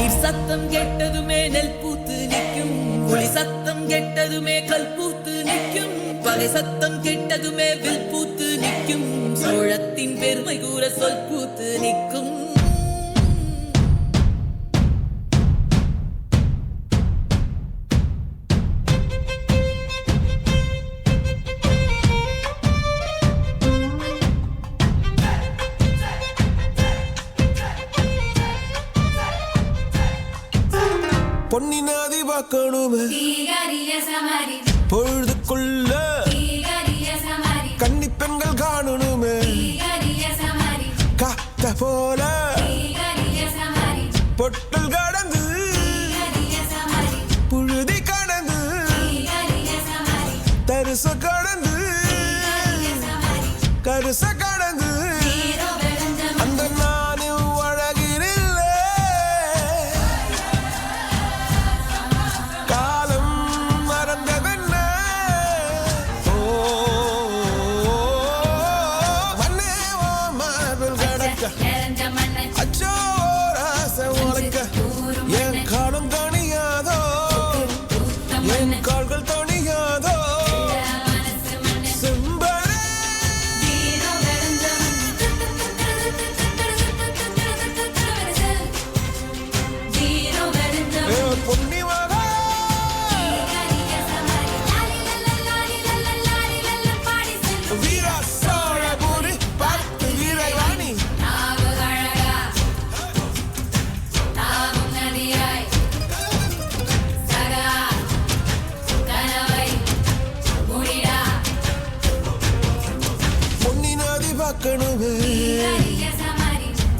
நீர் சத்தம் கெட்டதுமே நெல் பூத்து நிற்கும், ஒளி சத்தம் கெட்டதுமே கல் பூத்து நிற்கும், பகை சத்தம் கெட்டதுமே வில் பூத்து நிற்கும், சோழத்தின் பெருமை கூற சொல் பூத்து நிற்கும். பொன்னினாதி பார்க்கணுமே பொழுதுக்குள்ள கன்னி பெண்கள் காணணுமே காத்த போல பொட்டல் கடந்து புழுதி கடந்து தரிச கடந்து கருச கடந்து அந்த நானு அழகிரில்ல காலம் மறந்ததென்ன மண்ணே ஓ மார்பில் கடக்க அச்சோ ராச உலக்க என் காலம் தணியாதோ என் கால்கள் தணியாதோ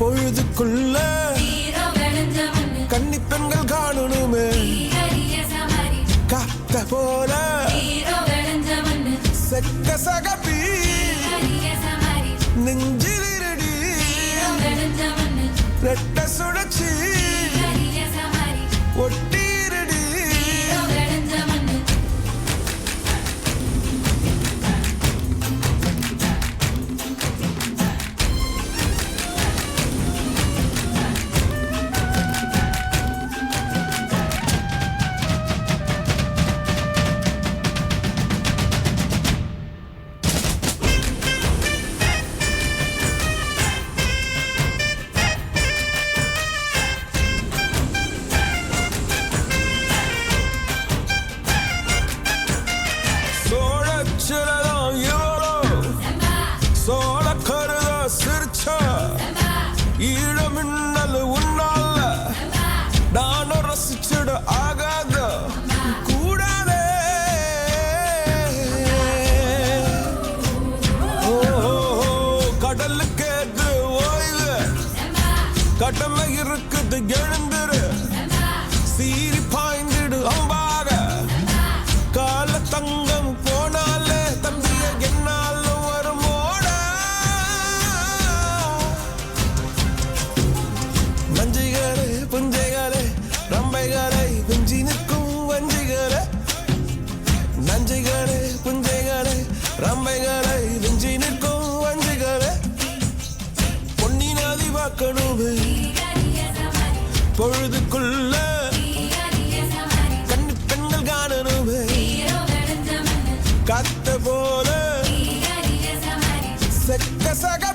பொழுதுக்குள்ள கன்னி பெண்கள் காணணுமே காத்த போல செக்க சகப்பி நெஞ்சில் இருடி ரெட்ட சுழச்சி ஒட்டீரடி ஈழமின்னல் உன்னால நானும் ரசிச்சிட ஆகாத கூடாதே கடலுக்கு ஏற்று ஓய்வு கடமை இருக்குது எழுந்துரு சீரி பாய்ந்திடு அம்பாக கால தங்கம் போனாலே தம்பிய என்னாலும் வருமோட நஞ்சிகளே புஞ்சைகளே ரம்பைகளை குஞ்சி நிற்கும் வஞ்சிகளே நஞ்சிகளே புஞ்சைகளே ரம்பைகளை குஞ்சி நிற்கும் வஞ்சிகளே பொன்னினாதி பார்க்கணுமே பொழுதுக்குள்ள கன்னி பெண்கள் காணணுமே காத்த போல செக்க சக